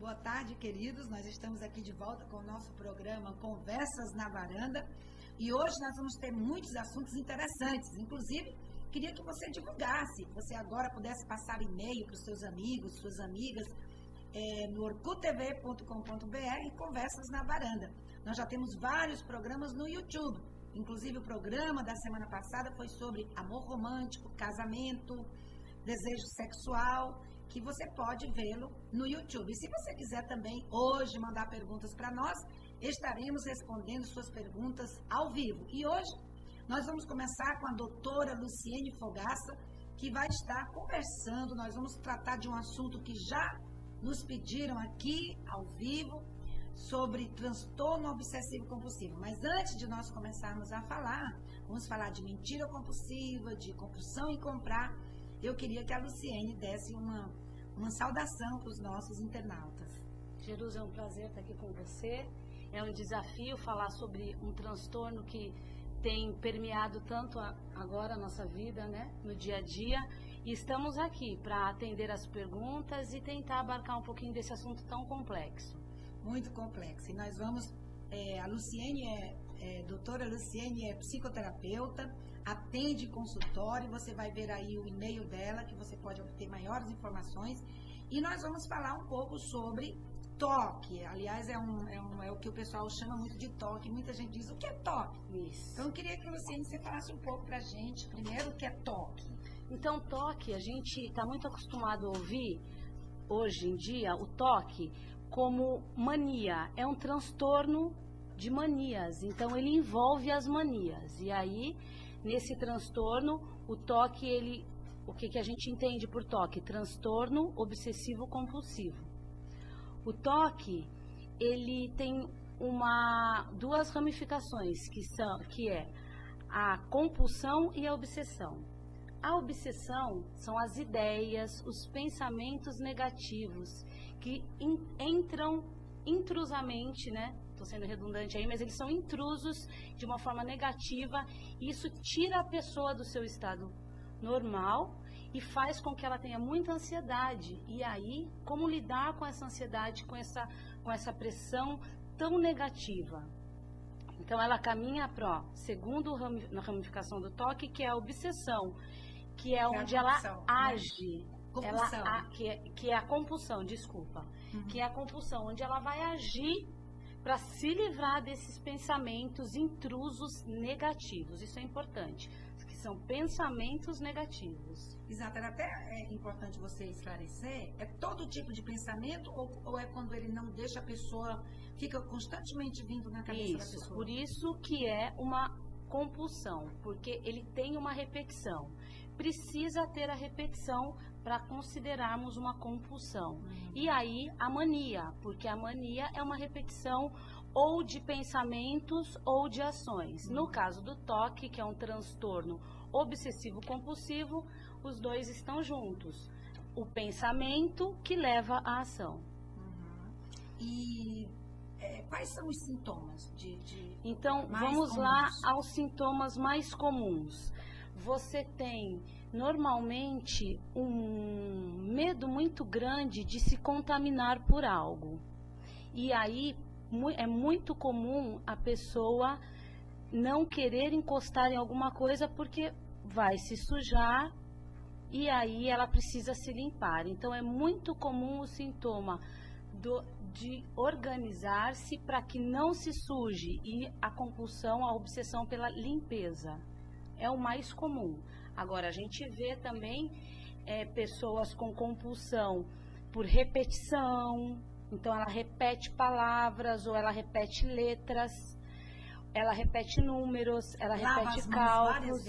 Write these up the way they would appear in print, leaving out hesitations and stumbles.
Boa tarde, queridos. Nós estamos aqui de volta com o nosso programa Conversas na Varanda. E hoje nós vamos ter muitos assuntos interessantes. Inclusive, queria que você divulgasse, que você agora pudesse passar e-mail para os seus amigos, suas amigas, no orkutv.com.br, Conversas na Varanda. Nós já temos vários programas no YouTube. Inclusive, o programa da semana passada foi sobre amor romântico, casamento, desejo sexual, que você pode vê-lo no YouTube. E se você quiser também hoje mandar perguntas para nós, estaremos respondendo suas perguntas ao vivo. E hoje nós vamos começar com a doutora Luciene Fogaça, que vai estar conversando. Nós vamos tratar de um assunto que já nos pediram aqui ao vivo, sobre transtorno obsessivo compulsivo. Mas antes de nós começarmos a falar, vamos falar de mentira compulsiva, de compulsão em comprar. Eu queria que a Luciene desse uma saudação para os nossos internautas. Jerusa, é um prazer estar aqui com você. É um desafio falar sobre um transtorno que tem permeado tanto agora a nossa vida, né, no dia a dia. E estamos aqui para atender as perguntas e tentar abarcar um pouquinho desse assunto tão complexo. Muito complexo. E nós vamos... a Luciene doutora Luciene é psicoterapeuta, atende consultório, você vai ver aí o e-mail dela, que você pode obter maiores informações. E nós vamos falar um pouco sobre toque. Aliás, é o que o pessoal chama muito de toque. Muita gente diz, o que é toque? Isso. Então, eu queria que você falasse um pouco pra gente, primeiro, o que é toque. Então, toque, a gente está muito acostumado a ouvir, hoje em dia, o toque como mania. É um transtorno de manias, então ele envolve as manias. E aí, nesse transtorno, o toque, o que a gente entende por toque? Transtorno obsessivo compulsivo. O toque, ele tem duas ramificações, que é a compulsão e a obsessão. A obsessão são as ideias, os pensamentos negativos que entram intrusamente, né? Estou sendo redundante aí, mas eles são intrusos de uma forma negativa, e isso tira a pessoa do seu estado normal e faz com que ela tenha muita ansiedade. E aí, como lidar com essa ansiedade, com essa pressão tão negativa? Então, ela caminha para, segundo na ramificação do toque, que é a obsessão, que é onde ela age. Que é a compulsão, desculpa. Uhum. Que é a compulsão, onde ela vai agir para se livrar desses pensamentos intrusos negativos. Isso é importante, que são pensamentos negativos. Exato, era até importante você esclarecer, é todo tipo de pensamento ou é quando ele não deixa a pessoa, fica constantemente vindo na cabeça da pessoa? Por isso que é uma compulsão, porque ele tem uma repetição. Precisa ter a repetição para considerarmos uma compulsão. E aí a mania, porque a mania é uma repetição ou de pensamentos ou de ações. No caso do toque, que é um transtorno obsessivo compulsivo, os dois estão juntos. O pensamento que leva à ação. E quais são os sintomas Então, vamos lá aos sintomas mais comuns. Você tem normalmente um medo muito grande de se contaminar por algo. E aí é muito comum a pessoa não querer encostar em alguma coisa porque vai se sujar e aí ela precisa se limpar. Então é muito comum o sintoma de organizar-se para que não se suje, e a compulsão, a obsessão pela limpeza. É o mais comum. Agora, a gente vê também pessoas com compulsão por repetição. Então, ela repete palavras ou ela repete letras, ela repete números, ela repete cálculos,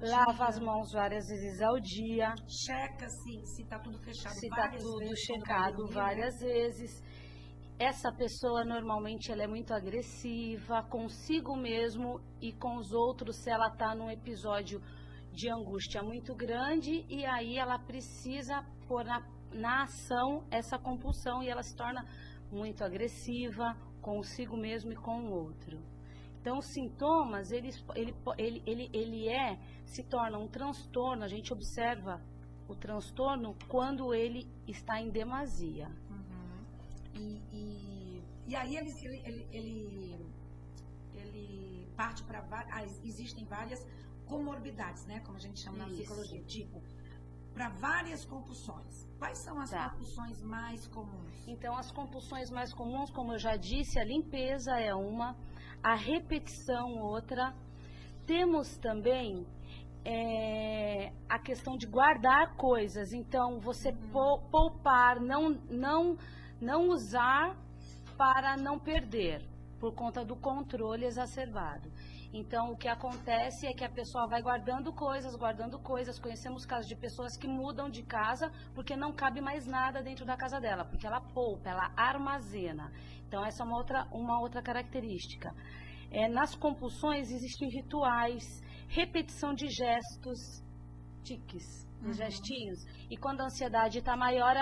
lava as mãos várias vezes ao dia. Checa se está tudo fechado se está tudo checado várias vezes. Essa pessoa, normalmente, ela é muito agressiva consigo mesmo e com os outros, se ela está num episódio de angústia muito grande, e aí ela precisa pôr na ação essa compulsão e ela se torna muito agressiva consigo mesmo e com o outro. Então, os sintomas, se torna um transtorno. A gente observa o transtorno quando ele está em demasia. E aí ele parte para existem várias comorbidades, né? Como a gente chama na psicologia, tipo, para várias compulsões. Quais são as compulsões mais comuns? Então, as compulsões mais comuns, como eu já disse, a limpeza é uma, a repetição outra. Temos também a questão de guardar coisas. Então, você poupar, não usar para não perder, por conta do controle exacerbado. Então, o que acontece é que a pessoa vai guardando coisas. Conhecemos casos de pessoas que mudam de casa porque não cabe mais nada dentro da casa dela, porque ela poupa, ela armazena. Então, essa é uma outra característica. Nas compulsões existem rituais, repetição de gestos, tiques, gestinhos. E quando a ansiedade está maior,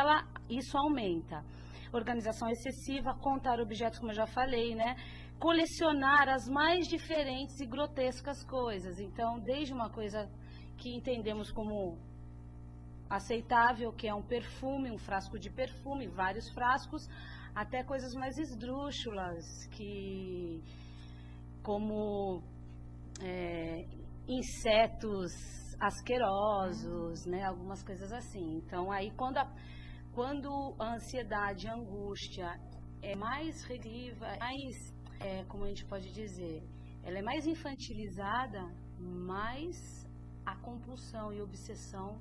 isso aumenta. Organização excessiva, contar objetos, como eu já falei, né? Colecionar as mais diferentes e grotescas coisas. Então, desde uma coisa que entendemos como aceitável, que é um perfume, um frasco de perfume, vários frascos, até coisas mais esdrúxulas, como insetos asquerosos, né? Algumas coisas assim. Então, aí quando a ansiedade, a angústia é mais reativa, como a gente pode dizer, ela é mais infantilizada, mais a compulsão e obsessão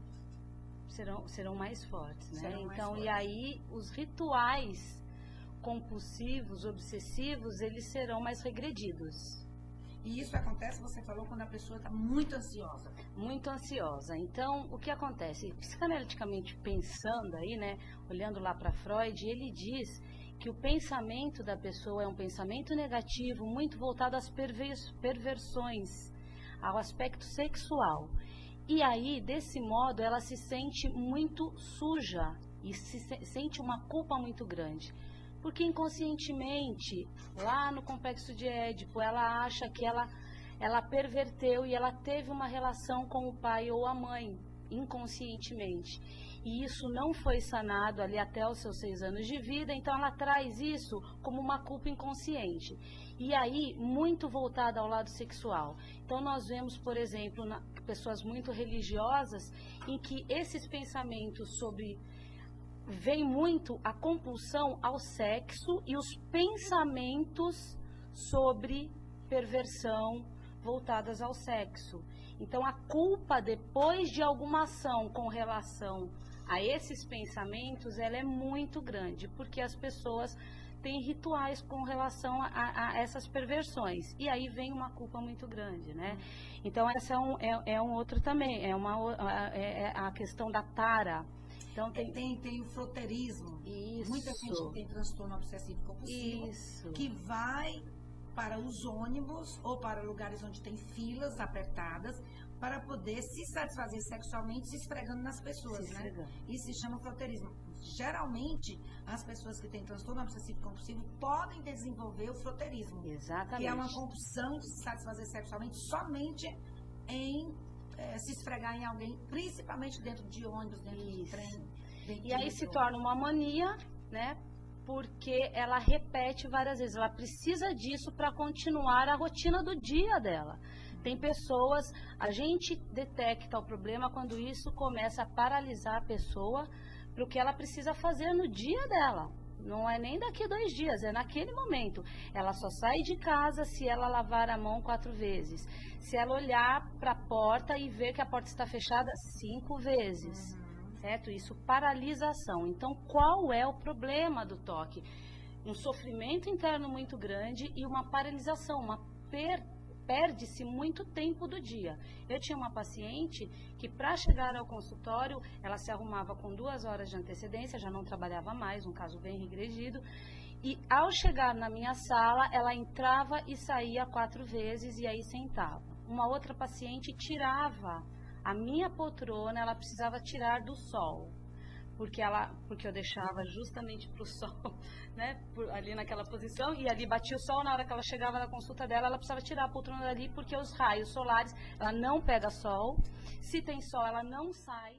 serão mais fortes, né? Então, e aí os rituais compulsivos, obsessivos, eles serão mais regredidos. E isso acontece, você falou, quando a pessoa está muito ansiosa. Muito ansiosa. Então, o que acontece? Psicanaliticamente pensando aí, né, olhando lá para Freud, ele diz que o pensamento da pessoa é um pensamento negativo, muito voltado às perversões, ao aspecto sexual. E aí, desse modo, ela se sente muito suja e sente uma culpa muito grande. Porque inconscientemente, lá no complexo de Édipo, ela acha que ela perverteu e ela teve uma relação com o pai ou a mãe, inconscientemente. E isso não foi sanado ali até os seus 6 anos de vida, então ela traz isso como uma culpa inconsciente. E aí, muito voltada ao lado sexual. Então nós vemos, por exemplo, pessoas muito religiosas, em que esses pensamentos vem muito a compulsão ao sexo e os pensamentos sobre perversão voltadas ao sexo. Então, a culpa depois de alguma ação com relação a esses pensamentos, ela é muito grande, porque as pessoas têm rituais com relação a essas perversões. E aí vem uma culpa muito grande, né? Então, essa é um outro também, é a questão da tara. Então, tem o frotteirismo. Isso. Muita gente que tem transtorno obsessivo compulsivo que vai para os ônibus ou para lugares onde tem filas apertadas para poder se satisfazer sexualmente se esfregando nas pessoas, né? Isso se chama frotteirismo. Geralmente, as pessoas que têm transtorno obsessivo compulsivo podem desenvolver o frotteirismo. Exatamente. Que é uma compulsão de se satisfazer sexualmente somente em se esfregar em alguém, principalmente dentro de ônibus, dentro de trem. E aí se torna uma mania, né? Porque ela repete várias vezes. Ela precisa disso para continuar a rotina do dia dela. Tem pessoas, a gente detecta o problema quando isso começa a paralisar a pessoa para o que ela precisa fazer no dia dela. Não é nem daqui 2 dias, é naquele momento. Ela só sai de casa se ela lavar a mão 4 vezes. Se ela olhar para a porta e ver que a porta está fechada 5 vezes. Certo? Isso, paralisação. Então, qual é o problema do toque? Um sofrimento interno muito grande e uma paralisação, perde-se muito tempo do dia. Eu tinha uma paciente que, para chegar ao consultório, ela se arrumava com 2 horas de antecedência, já não trabalhava mais, um caso bem regredido, e ao chegar na minha sala, ela entrava e saía 4 vezes e aí sentava. Uma outra paciente tirava a minha poltrona, ela precisava tirar do sol, porque eu deixava justamente para o sol, né, ali naquela posição, e ali batia o sol, na hora que ela chegava na consulta dela, ela precisava tirar a poltrona dali, porque os raios solares, ela não pega sol, se tem sol, ela não sai.